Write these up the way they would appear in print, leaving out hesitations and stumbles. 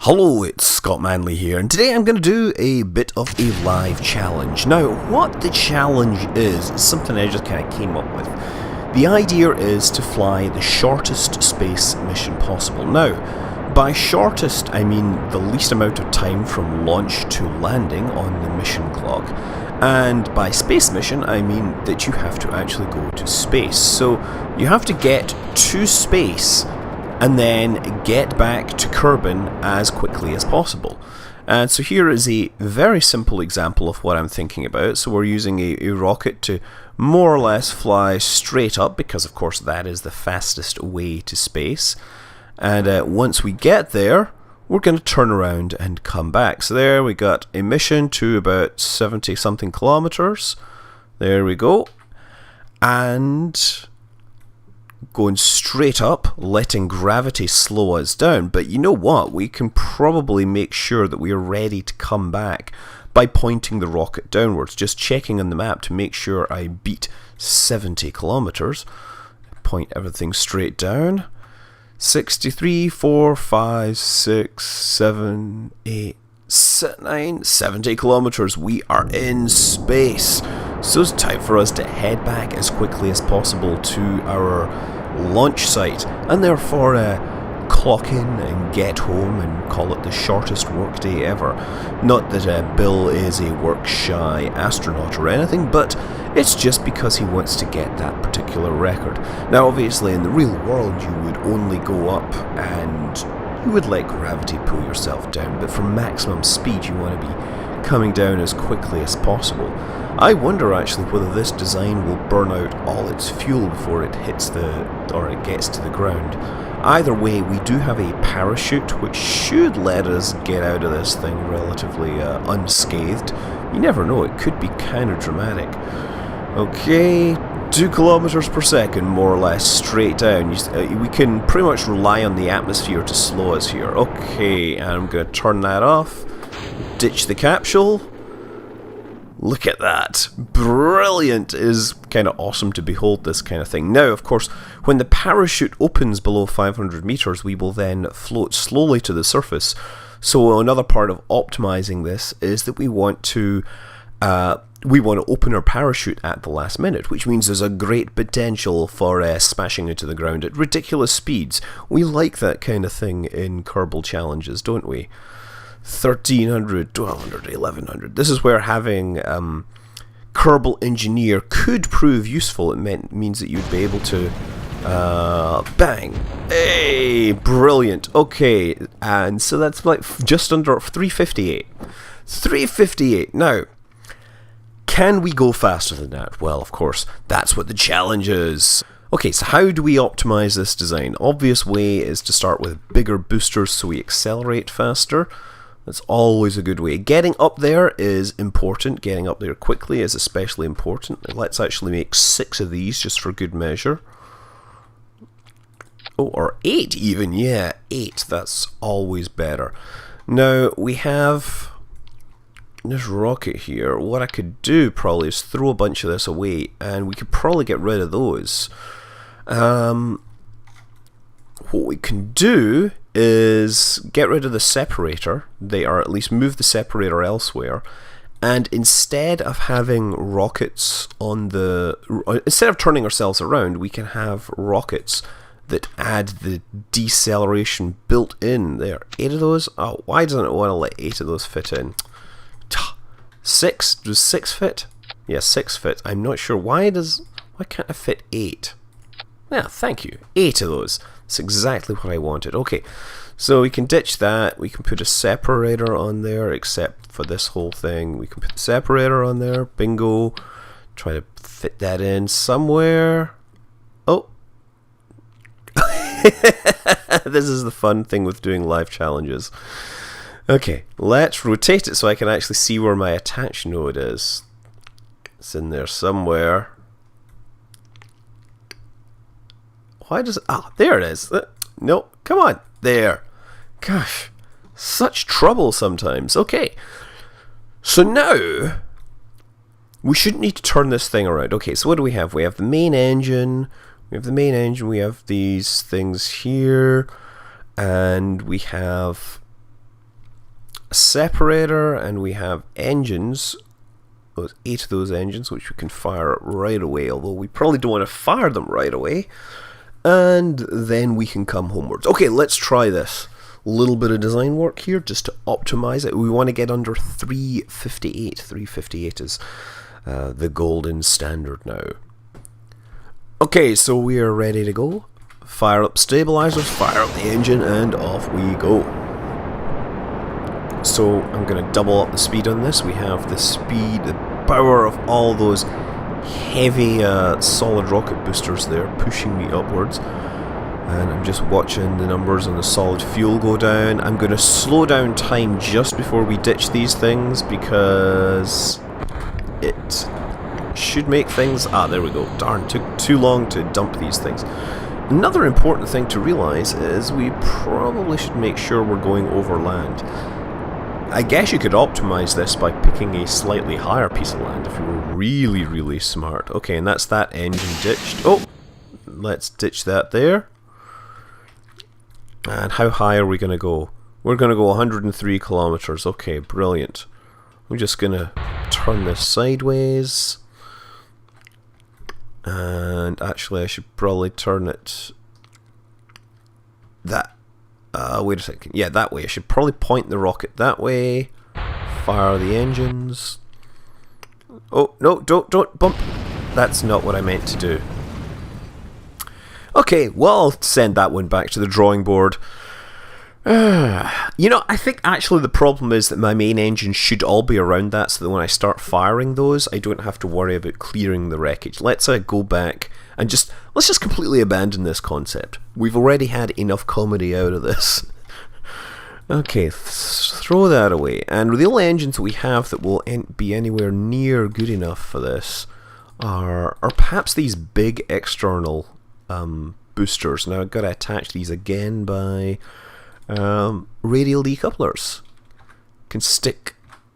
Hello, it's Scott Manley here, and today I'm going to do a bit of a live challenge. Now, what the challenge is something I just kind of came up with. The idea is to fly the shortest space mission possible. Now, by shortest, I mean the least amount of time from launch to landing on the mission clock. And by space mission, I mean that you have to actually go to space. So, you have to get to space and then get back to Kerbin as quickly as possible. And so here is a very simple example of what I'm thinking about. So we're using a rocket to more or less fly straight up, because of course that is the fastest way to space. And once we get there, we're going to turn around and come back. So there we got a mission to about 70 something kilometers. There we go. And going straight up, letting gravity slow us down. But you know what? We can probably make sure that we are ready to come back by pointing the rocket downwards. Just checking on the map to make sure I beat 70 kilometers. Point everything straight down. 63, 4, 5, 6, 7, 8, 9, 70 kilometers. We are in space. So it's time for us to head back as quickly as possible to our launch site, and therefore clock in and get home and call it the shortest workday ever. Not that Bill is a work-shy astronaut or anything, but it's just because he wants to get that particular record. Now obviously in the real world you would only go up and you would let gravity pull yourself down, but for maximum speed you want to be coming down as quickly as possible. I wonder actually whether this design will burn out all its fuel before it hits it gets to the ground. Either way, we do have a parachute which should let us get out of this thing relatively unscathed. You never know, it could be kind of dramatic. Okay, 2 kilometers per second, more or less, straight down. We can pretty much rely on the atmosphere to slow us here. Okay, and I'm going to turn that off. Ditch the capsule. Look at that. Brilliant. It is kind of awesome to behold this kind of thing. Now, of course, when the parachute opens below 500 meters, we will then float slowly to the surface. So another part of optimizing this is that we want to open our parachute at the last minute, which means there's a great potential for smashing into the ground at ridiculous speeds. We like that kind of thing in Kerbal challenges, don't we? 1300, 1200, 1100. This is where having Kerbal Engineer could prove useful. It means that you'd be able to bang. Hey, brilliant. Okay, and so that's like just under 358. 358. Now, can we go faster than that? Well, of course, that's what the challenge is. Okay, so how do we optimize this design? Obvious way is to start with bigger boosters so we accelerate faster. That's always a good way. Getting up there is important. Getting up there quickly is especially important. Let's actually make 6 of these just for good measure. Oh, or 8 even. Yeah, 8. That's always better. Now, we have this rocket here. What I could do probably is throw a bunch of this away, and we could probably get rid of those. What we can do is get rid of the separator, or at least move the separator elsewhere, and instead of having rockets instead of turning ourselves around, we can have rockets that add the deceleration built in there. 8 of those? Oh, why doesn't it want to let 8 of those fit in? 6? Does 6 fit? Yeah, 6 fit. I'm not sure. Why can't I fit 8? Yeah, thank you. 8 of those. That's exactly what I wanted. Okay, so we can ditch that. We can put a separator on there, except for this whole thing. We can put the separator on there. Bingo. Try to fit that in somewhere. Oh. This is the fun thing with doing live challenges. Okay, let's rotate it so I can actually see where my attach node is. It's in there somewhere. Why does it... Ah, there it is. No, come on. There. Gosh, such trouble sometimes. Okay, so now we shouldn't need to turn this thing around. Okay, so what do we have? We have the main engine. We have these things here. And we have separator, and we have engines. There's 8 of those engines, which we can fire right away, although we probably don't want to fire them right away. And then we can come homewards. Okay, let's try this. A little bit of design work here just to optimize it. We want to get under 358. 358 is the golden standard now. Okay, so we are ready to go. Fire up stabilizers, fire up the engine, and off we go. So I'm going to double up the speed on this. We have the speed, the power of all those heavy solid rocket boosters there pushing me upwards. And I'm just watching the numbers on the solid fuel go down. I'm going to slow down time just before we ditch these things because it should make things... Ah, there we go. Darn, took too long to dump these things. Another important thing to realise is we probably should make sure we're going over land. I guess you could optimise this by picking a slightly higher piece of land if you were really, really smart. Okay, and that's that engine ditched. Oh, let's ditch that there. And how high are we going to go? We're going to go 103 kilometers. Okay, brilliant. I'm just going to turn this sideways. And actually, I should probably turn it that. Wait a second. Yeah, that way. I should probably point the rocket that way. Fire the engines. Oh, no, don't bump. That's not what I meant to do. Okay, well, I'll send that one back to the drawing board. You know, I think actually the problem is that my main engine should all be around that, so that when I start firing those, I don't have to worry about clearing the wreckage. Let's go back and let's just completely abandon this concept. We've already had enough comedy out of this. Okay, throw that away. And the only engines we have that will be anywhere near good enough for this are perhaps these big external boosters. Now I've got to attach these again by radial decouplers.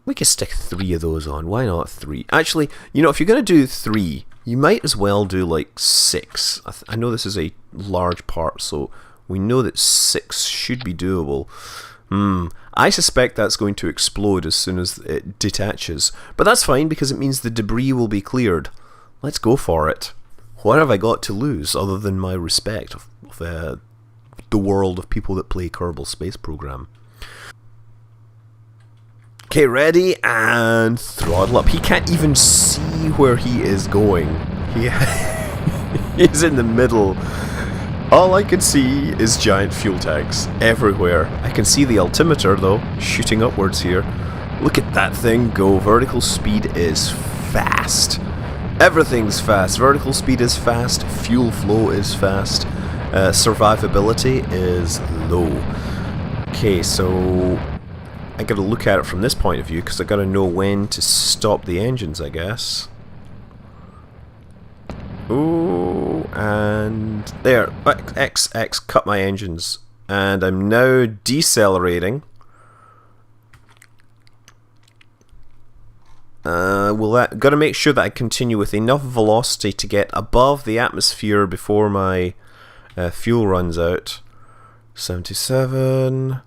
We can stick 3 of those on. Why not 3? Actually, you know, if you're going to do 3, you might as well do like 6. I know this is a large part, so we know that 6 should be doable. I suspect that's going to explode as soon as it detaches, but that's fine because it means the debris will be cleared. Let's go for it. What have I got to lose other than my respect of the world of people that play Kerbal Space Program? Okay, ready, and throttle up. He can't even see where he is going. He's in the middle. All I can see is giant fuel tanks everywhere. I can see the altimeter though, shooting upwards here. Look at that thing go. Vertical speed is fast. Everything's fast. Vertical speed is fast. Fuel flow is fast. Survivability is low. Okay, so I gotta look at it from this point of view because I gotta know when to stop the engines, I guess. Ooh, and there. X, cut my engines. And I'm now decelerating. Gotta make sure that I continue with enough velocity to get above the atmosphere before my fuel runs out. 77.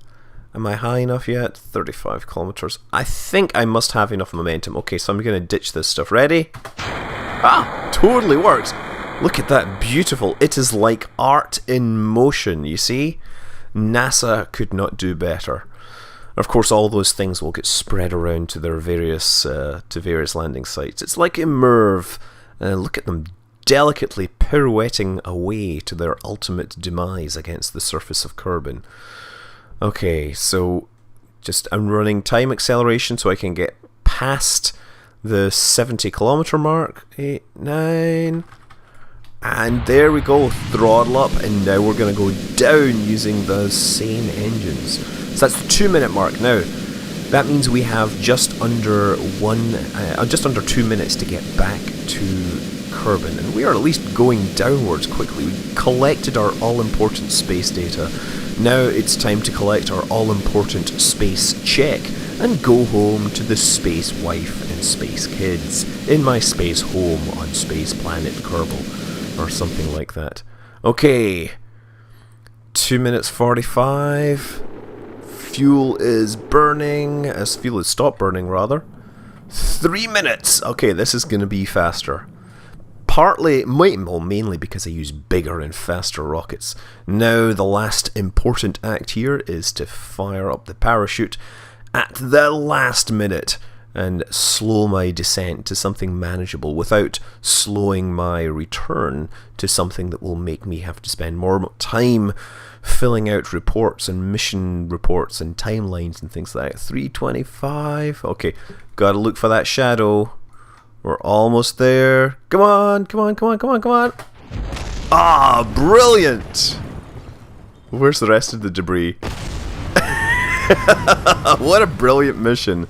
Am I high enough yet? 35 kilometers. I think I must have enough momentum. Okay, so I'm gonna ditch this stuff. Ready? Ah, totally works. Look at that, beautiful. It is like art in motion, you see? NASA could not do better. Of course, all those things will get spread around to their various landing sites. It's like a MIRV. Look at them delicately pirouetting away to their ultimate demise against the surface of Kerbin. Okay, so I'm running time acceleration so I can get past the 70 kilometer mark. 8, 9, and there we go, throttle up, and now we're going to go down using the same engines. So that's the 2-minute mark. Now that means we have just under 2 minutes to get back to Kerbin, and we are at least going downwards quickly. We collected our all-important space data. Now it's time to collect our all-important space check and go home to the space wife and space kids in my space home on space planet Kerbal, or something like that. Okay, 2 minutes 45, fuel is burning, as fuel is stopped burning rather. 3 minutes! Okay, this is going to be faster. Mainly because I use bigger and faster rockets. Now the last important act here is to fire up the parachute at the last minute and slow my descent to something manageable without slowing my return to something that will make me have to spend more time filling out reports and mission reports and timelines and things like that. 325. Okay, gotta look for that shadow. We're almost there. Come on, come on, come on, come on, come on. Ah, brilliant! Where's the rest of the debris? What a brilliant mission.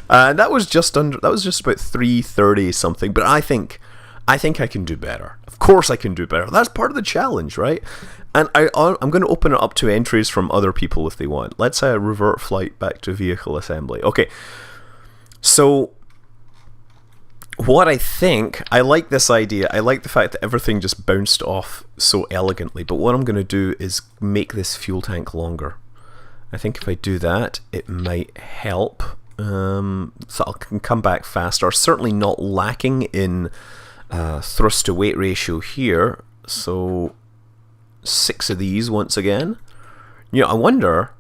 That was just about 330 something, but I think I can do better. Of course I can do better. That's part of the challenge, right? And I'm going to open it up to entries from other people if they want. Let's revert flight back to vehicle assembly. Okay, so what I like this idea. I like the fact that everything just bounced off so elegantly, but what I'm going to do is make this fuel tank longer. I think if I do that, it might help. So I can come back faster. Certainly not lacking in thrust to weight ratio here. So 6 of these once again. You know, I wonder.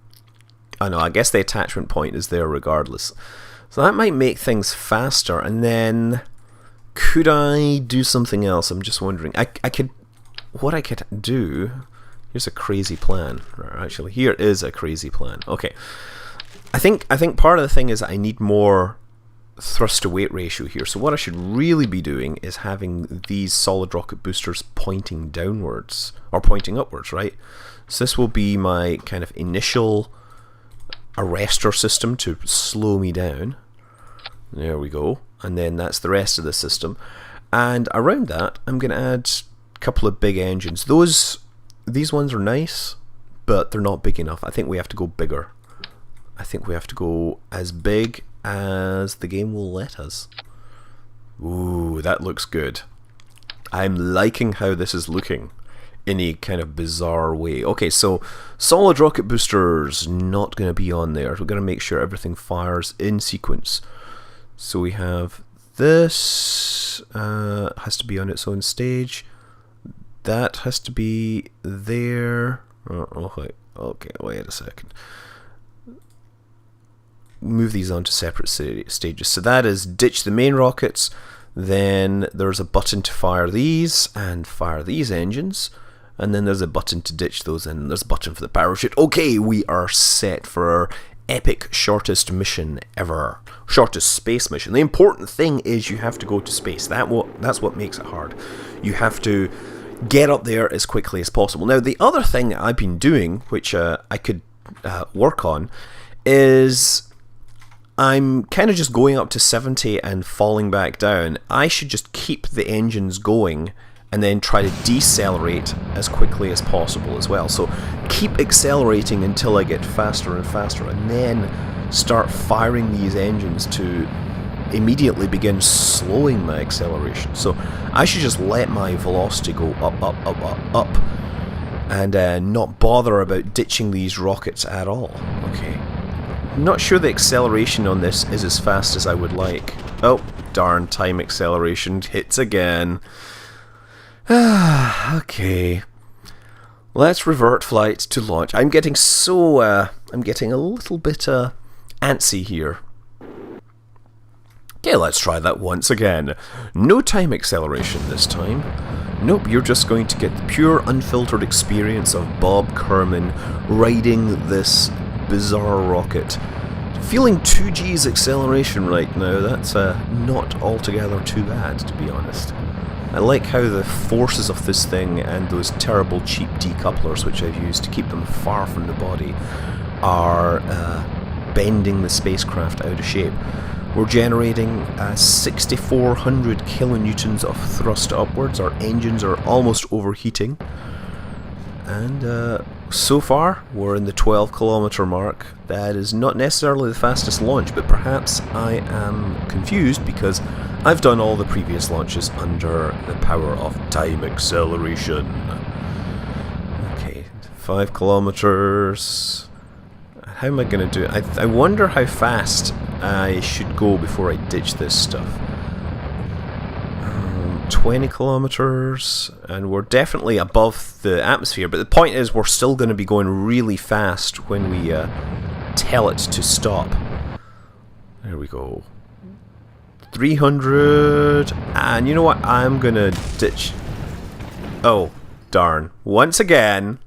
I guess the attachment point is there regardless. So that might make things faster. And then could I do something else? I'm just wondering. What I could do. Here's a crazy plan. Actually, here is a crazy plan. Okay. I think part of the thing is I need more thrust to weight ratio here. So what I should really be doing is having these solid rocket boosters pointing downwards or pointing upwards, right? So this will be my kind of initial arrestor system to slow me down. There we go. And then that's the rest of the system. And around that, I'm going to add a couple of big engines. These ones are nice, but they're not big enough. I think we have to go bigger. I think we have to go as big as the game will let us. Ooh, that looks good. I'm liking how this is looking in a kind of bizarre way. Okay, so solid rocket boosters not going to be on there. We're going to make sure everything fires in sequence. So we have this has to be on its own stage. That has to be there. Okay, wait a second. Move these onto separate stages. So that is ditch the main rockets. Then there's a button to fire these and fire these engines. And then there's a button to ditch those, and there's a button for the parachute. Okay, we are set for our epic shortest mission ever. Shortest space mission. The important thing is you have to go to space. That's what makes it hard. You have to get up there as quickly as possible. Now, the other thing I've been doing, which I could work on, is I'm kind of just going up to 70 and falling back down. I should just keep the engines going and then try to decelerate as quickly as possible as well. So keep accelerating until I get faster and faster, and then start firing these engines to immediately begin slowing my acceleration. So I should just let my velocity go up, up, up, up, up, and not bother about ditching these rockets at all. Okay. Not sure the acceleration on this is as fast as I would like. Oh, darn, time acceleration hits again. Okay. Let's revert flight to launch. I'm getting I'm getting a little bit antsy here. Okay, let's try that once again. No time acceleration this time. Nope, you're just going to get the pure unfiltered experience of Bob Kerman riding this bizarre rocket. Feeling 2G's acceleration right now. That's not altogether too bad, to be honest. I like how the forces of this thing and those terrible cheap decouplers which I've used to keep them far from the body are bending the spacecraft out of shape. We're generating 6,400 kilonewtons of thrust upwards. Our engines are almost overheating. And so far, we're in the 12-kilometer mark. That is not necessarily the fastest launch, but perhaps I am confused because I've done all the previous launches under the power of time acceleration. Okay, 5 kilometers. How am I going to do it? I wonder how fast I should go before I ditch this stuff. 20 kilometers, and we're definitely above the atmosphere, but the point is we're still going to be going really fast when we tell it to stop. There we go. 300, and you know what? I'm going to ditch. Oh, darn. Once again.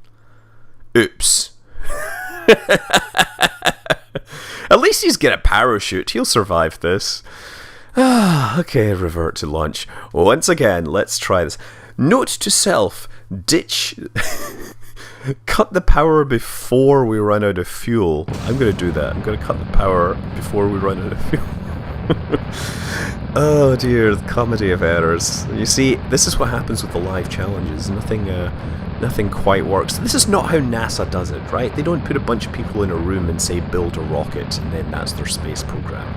Oops. At least he's got a parachute. He'll survive this. Okay, revert to launch. Once again, let's try this. Note to self, ditch... cut the power before we run out of fuel. I'm going to do that. I'm going to cut the power before we run out of fuel. Oh dear, the comedy of errors. You see, this is what happens with the live challenges. Nothing quite works. This is not how NASA does it, right? They don't put a bunch of people in a room and say build a rocket, and then that's their space program.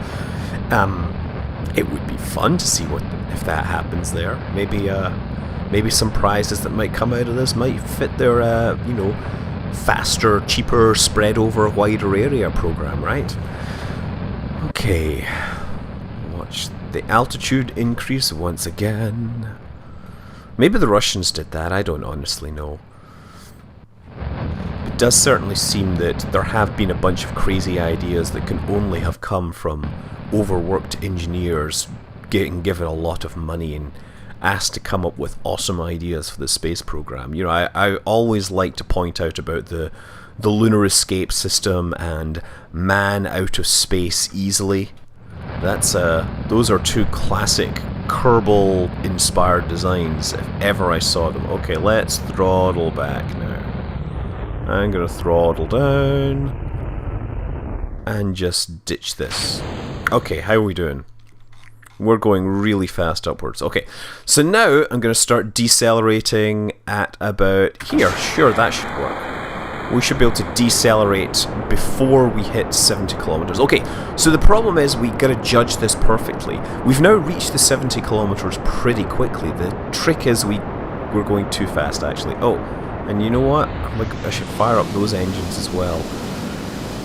It would be fun to see if that happens there. Maybe some prizes that might come out of this might fit their, you know, faster, cheaper, spread over a wider area program, right? Okay, watch the altitude increase once again. Maybe the Russians did that, I don't honestly know. It does certainly seem that there have been a bunch of crazy ideas that can only have come from overworked engineers getting given a lot of money and asked to come up with awesome ideas for the space program. You know, I always like to point out about the lunar escape system and man out of space easily. That's those are two classic Kerbal inspired designs if ever I saw them. Okay, let's throttle back now. I'm gonna throttle down and just ditch this. Okay, how are we doing? We're going really fast upwards. Okay, so now I'm going to start decelerating at about here. Sure, that should work. We should be able to decelerate before we hit 70 kilometers. Okay, so the problem is we got to judge this perfectly. We've now reached the 70 kilometers pretty quickly. The trick is we're going too fast, actually. Oh, and you know what? I should fire up those engines as well.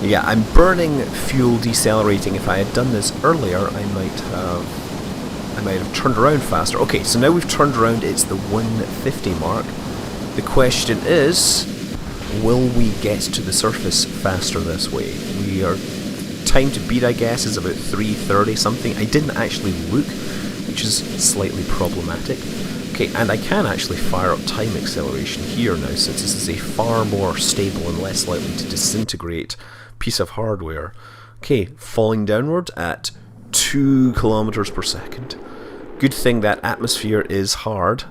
Yeah, I'm burning fuel decelerating. If I had done this earlier, I might have turned around faster. Okay, so now we've turned around. It's the 150 mark. The question is, will we get to the surface faster this way? We are time to beat, I guess, is about 3:30 something. I didn't actually look, which is slightly problematic. Okay, and I can actually fire up time acceleration here now, since this is a far more stable and less likely to disintegrate piece of hardware. Okay, falling downward at 2 kilometers per second. Good thing that atmosphere is hard.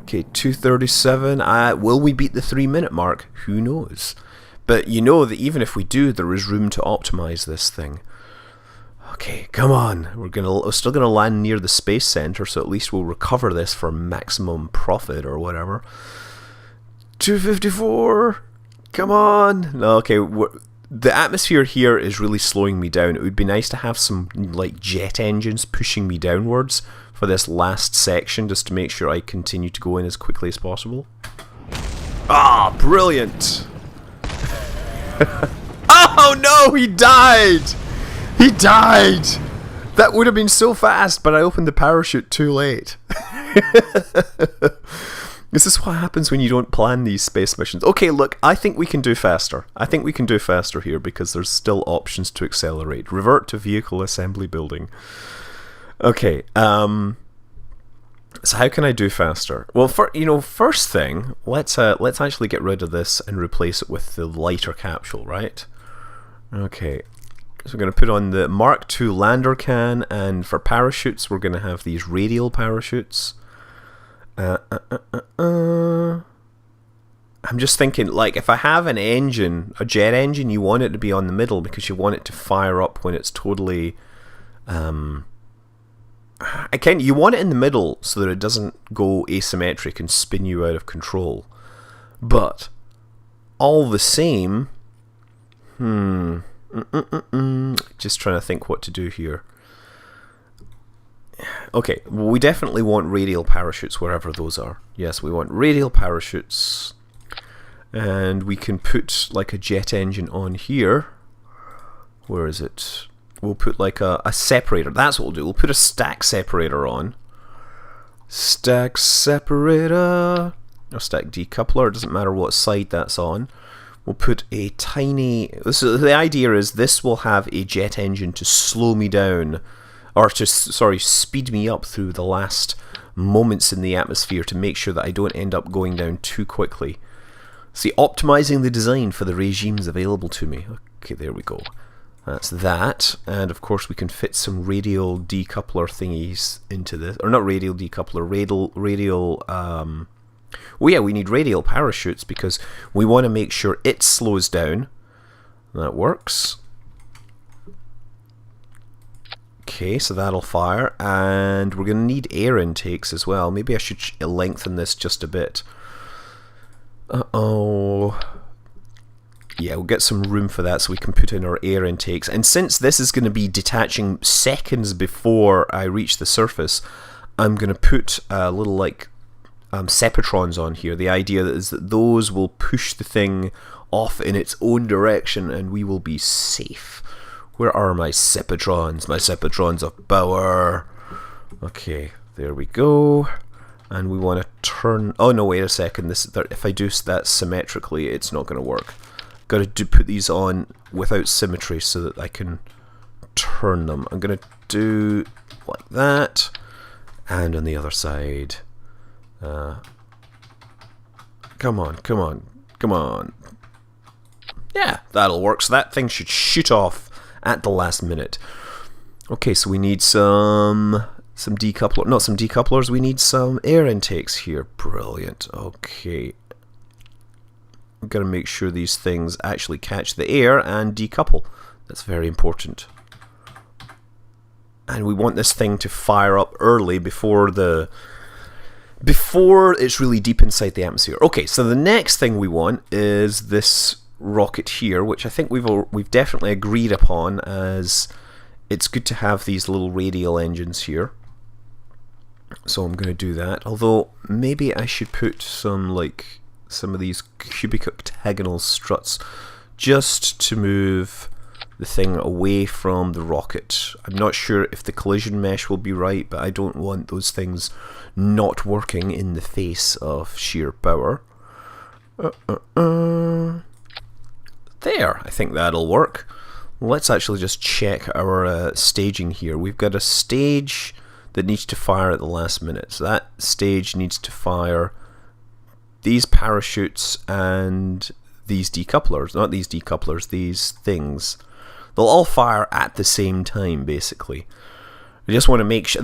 Okay, 237. Will we beat the 3-minute mark? Who knows? But you know that even if we do, there is room to optimize this thing. Okay, come on. We're still gonna land near the space center, so at least we'll recover this for maximum profit or whatever. 254. Come on. No, okay. The atmosphere here is really slowing me down. It would be nice to have some like jet engines pushing me downwards for this last section, just to make sure I continue to go in as quickly as possible. Ah, brilliant! Oh no, he died! He died! That would have been so fast, but I opened the parachute too late. This is what happens when you don't plan these space missions. Okay, look, I think we can do faster. I think we can do faster here because there's still options to accelerate. Revert to vehicle assembly building. Okay, so how can I do faster? Well, first thing, let's actually get rid of this and replace it with the lighter capsule, right? Okay, so we're going to put on the Mark II lander can, and for parachutes, we're going to have these radial parachutes. I'm just thinking, like, if I have an engine, a jet engine, you want it to be on the middle because you want it to fire up when it's totally, you want it in the middle so that it doesn't go asymmetric and spin you out of control. But all the same, just trying to think what to do here. Okay, well, we definitely want radial parachutes wherever those are. Yes, we want radial parachutes. And we can put like a jet engine on here. Where is it? We'll put like a separator. That's what we'll do. We'll put a stack separator on. Stack separator. Or stack decoupler. It doesn't matter what side that's on. We'll put a tiny... the idea is this will have a jet engine to slow me down. Or to, sorry, speed me up through the last moments in the atmosphere to make sure that I don't end up going down too quickly. See, optimizing the design for the regimes available to me. Okay, there we go. That's that. And of course we can fit some radial decoupler thingies into this. Or not radial decoupler, radial well, yeah, we need radial parachutes because we want to make sure it slows down. That works. Okay, so that'll fire. And we're going to need air intakes as well. Maybe I should lengthen this just a bit. Uh-oh. Yeah, we'll get some room for that so we can put in our air intakes. And since this is going to be detaching seconds before I reach the surface, I'm going to put a little like Sepatrons on here. The idea is that those will push the thing off in its own direction and we will be safe. Where are my Sepatrons? My Sepatrons of power. Okay, there we go. And we want to turn... Oh no, wait a second. If I do that symmetrically, it's not going to work. Got to put these on without symmetry so that I can turn them. I'm going to do like that. And on the other side... come on, come on, come on. Yeah, that'll work. So that thing should shoot off at the last minute. Okay, so we need some decoupler, not some decouplers, we need some air intakes here. Brilliant. Okay. We've got to make sure these things actually catch the air and decouple. That's very important. And we want this thing to fire up early before it's really deep inside the atmosphere. Okay, so the next thing we want is this rocket here, which I think we've definitely agreed upon as it's good to have these little radial engines here. So I'm going to do that. Although maybe I should put some of these cubic octagonal struts just to move the thing away from the rocket. I'm not sure if the collision mesh will be right, but I don't want those things not working in the face of sheer power. There, I think that'll work. Let's actually just check our staging here. We've got a stage that needs to fire at the last minute. So that stage needs to fire these parachutes and these decouplers. Not these decouplers, these things. They'll all fire at the same time, basically. I just want to make sure...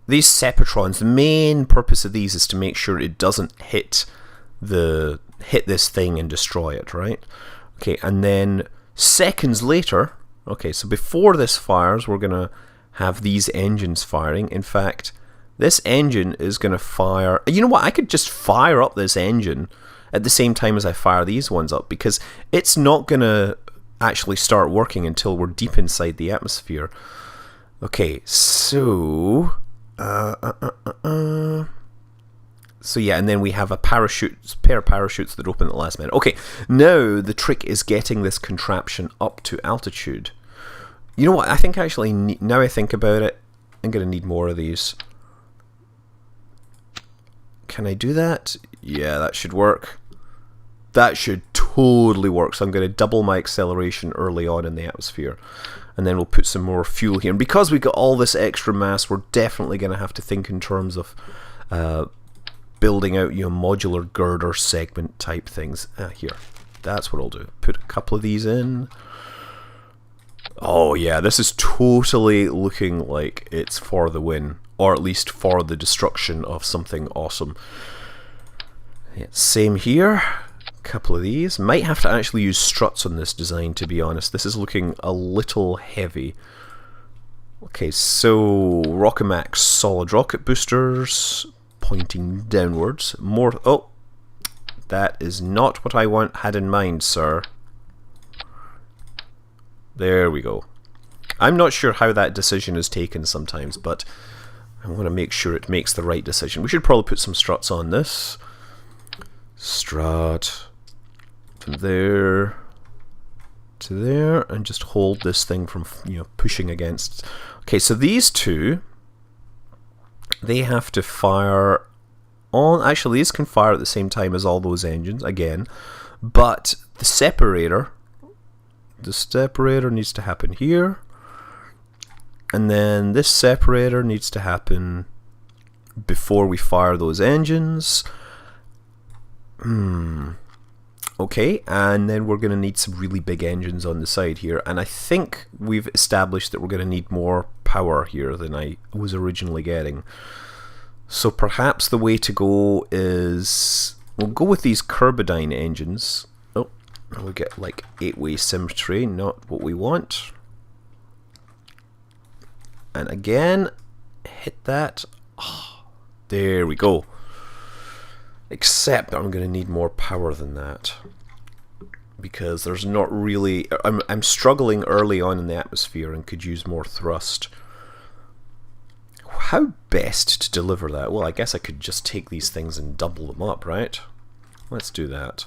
These Sepatrons, the main purpose of these is to make sure it doesn't hit this thing and destroy it, right? Okay, and then seconds later... Okay, so before this fires, we're going to have these engines firing. In fact, this engine is going to fire... You know what? I could just fire up this engine at the same time as I fire these ones up, because it's not going to actually start working until we're deep inside the atmosphere. Okay, so... So yeah, and then we have a pair of parachutes that open at the last minute. Okay, now the trick is getting this contraption up to altitude. You know what, I think actually, now I think about it, I'm going to need more of these. Can I do that? Yeah, that should work. That should totally work. So I'm going to double my acceleration early on in the atmosphere. And then we'll put some more fuel here. And because we've got all this extra mass, we're definitely going to have to think in terms of building out, modular girder segment type things. Here, that's what I'll do. Put a couple of these in. Oh yeah, this is totally looking like it's for the win. Or at least for the destruction of something awesome. Yeah, same here. Couple of these. Might have to actually use struts on this design, to be honest. This is looking a little heavy. Okay, so Rockimax solid rocket boosters pointing downwards. More. Oh, that is not what I had in mind, sir. There we go. I'm not sure how that decision is taken sometimes, but I want to make sure it makes the right decision. We should probably put some struts on this. Strut. From there to there, and just hold this thing from, you know, pushing against. Okay, so these two, they have to fire on. Actually, these can fire at the same time as all those engines again, but the separator needs to happen here, and then this separator needs to happen before we fire those engines. Okay, and then we're going to need some really big engines on the side here, and I think we've established that we're going to need more power here than I was originally getting. So perhaps the way to go is, we'll go with these Kerbidine engines. Oh, we get like 8-way symmetry, not what we want. And again, hit that. Oh, there we go. Except I'm going to need more power than that, because there's not really... I'm struggling early on in the atmosphere and could use more thrust. How best to deliver that? Well, I guess I could just take these things and double them up, right? Let's do that.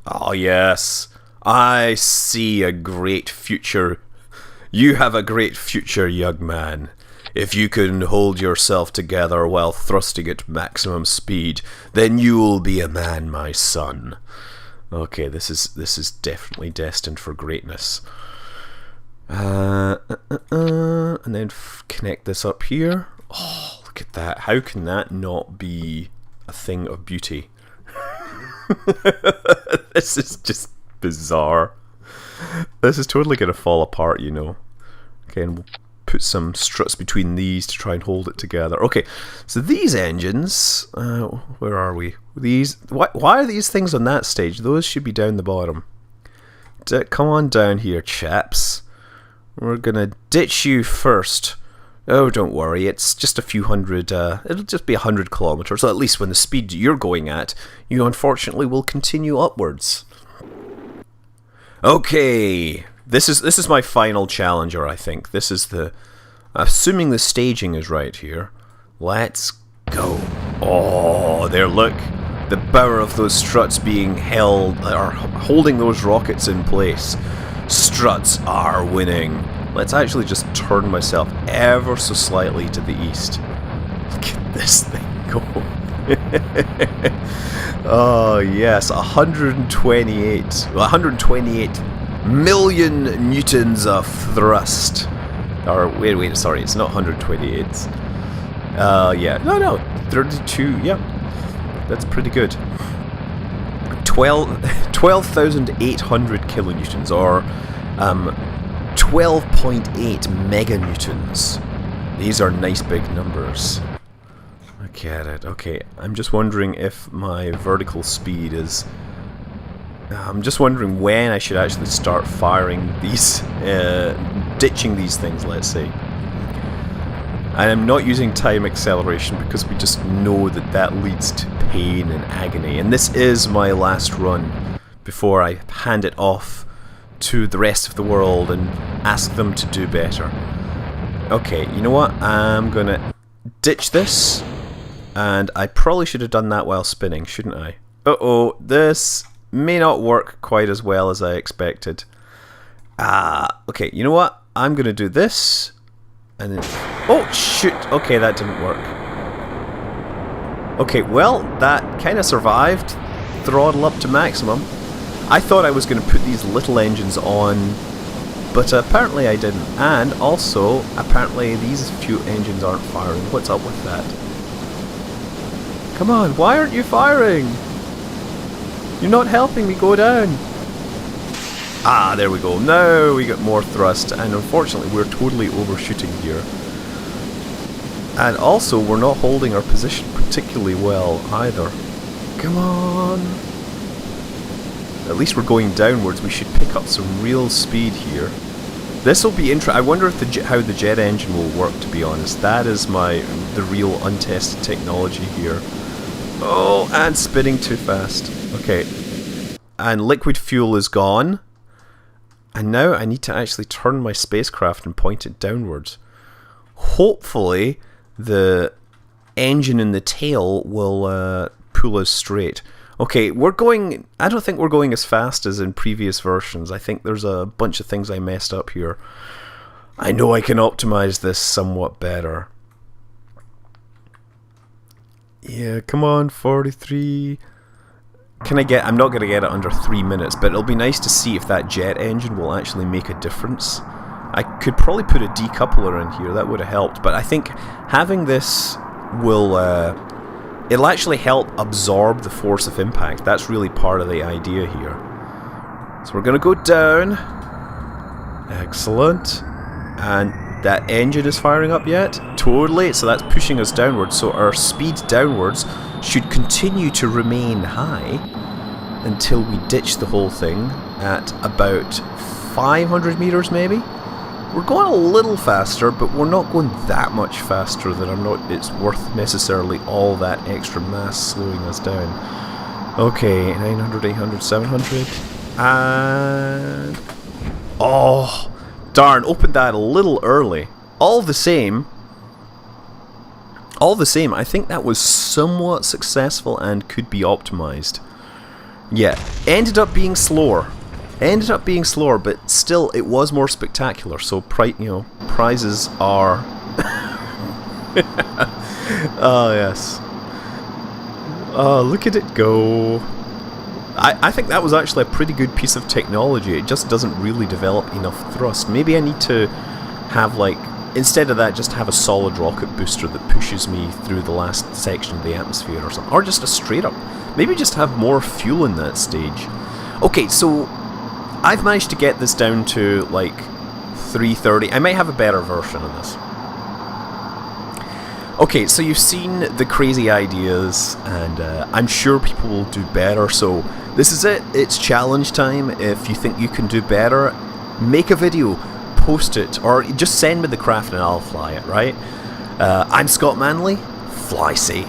Oh yes, I see a great future. You have a great future, young man. If you can hold yourself together while thrusting at maximum speed, then you will be a man, my son. Okay, this is definitely destined for greatness. And then connect this up here. Oh, look at that. How can that not be a thing of beauty? This is just bizarre. This is totally going to fall apart, you know. Okay, and we'll put some struts between these to try and hold it together. Okay, so these engines, where are we? These, why are these things on that stage? Those should be down the bottom. Come on down here, chaps. We're gonna ditch you first. Oh, don't worry, it's just a few hundred, it'll just be 100 kilometers, so at least when the speed you're going at, you unfortunately will continue upwards. Okay, this is my final challenger, I think. This is the... Assuming the staging is right here. Let's go. Oh, there, look. The power of those struts being held, or holding those rockets in place. Struts are winning. Let's actually just turn myself ever so slightly to the east. Look at this thing go. Oh, yes, 128 million newtons of thrust. Or, wait, sorry, it's not 128. Yeah, no, 32, yeah. That's pretty good. 12,800 kilonewtons, or 12.8 meganewtons. These are nice big numbers. Look at it. Okay, I'm just wondering if my vertical speed is... I'm just wondering when I should actually start firing these, ditching these things, let's say. And I'm not using time acceleration because we just know that that leads to pain and agony. And this is my last run before I hand it off to the rest of the world and ask them to do better. Okay, you know what? I'm gonna ditch this. And I probably should have done that while spinning, shouldn't I? Uh-oh, this may not work quite as well as I expected. Okay, you know what? I'm gonna do this. And then... Oh, shoot! Okay, that didn't work. Okay, well, that kind of survived. Throttle up to maximum. I thought I was going to put these little engines on, but apparently I didn't. And also, apparently these few engines aren't firing. What's up with that? Come on, why aren't you firing? You're not helping me go down. Ah, there we go. Now we got more thrust, and unfortunately we're totally overshooting here. And also, we're not holding our position particularly well either. Come on. At least we're going downwards. We should pick up some real speed here. This will be interesting. I wonder if how the jet engine will work, to be honest. That is the real untested technology here. Oh, and spinning too fast. Okay. And liquid fuel is gone. And now I need to actually turn my spacecraft and point it downwards. Hopefully, the engine in the tail will pull us straight. Okay, we're going... I don't think we're going as fast as in previous versions. I think there's a bunch of things I messed up here. I know I can optimize this somewhat better. Yeah, come on, 43... Can I get... I'm not going to get it under 3 minutes, but it'll be nice to see if that jet engine will actually make a difference. I could probably put a decoupler in here, that would have helped, but I think having this will... it'll actually help absorb the force of impact. That's really part of the idea here. So we're going to go down. Excellent. And that engine is firing up yet? Totally. So that's pushing us downwards. So our speed downwards should continue to remain high until we ditch the whole thing at about 500 meters maybe. We're going a little faster, but we're not going that much faster that it's worth necessarily all that extra mass slowing us down. Okay, 900, 800, 700, and... oh, darn, opened that a little early. All the same, I think that was somewhat successful and could be optimized. Yeah, ended up being slower. But still, it was more spectacular. So, prizes are... oh, yes. Oh, look at it go. I think that was actually a pretty good piece of technology. It just doesn't really develop enough thrust. Maybe I need to have, like... instead of that, just have a solid rocket booster that pushes me through the last section of the atmosphere or something. Or just a straight up. Maybe just have more fuel in that stage. Okay, so... I've managed to get this down to like 330. I might have a better version of this. Okay, so you've seen the crazy ideas, and I'm sure people will do better. So this is it. It's challenge time. If you think you can do better, make a video, post it, or just send me the craft and I'll fly it, right? I'm Scott Manley. Fly safe.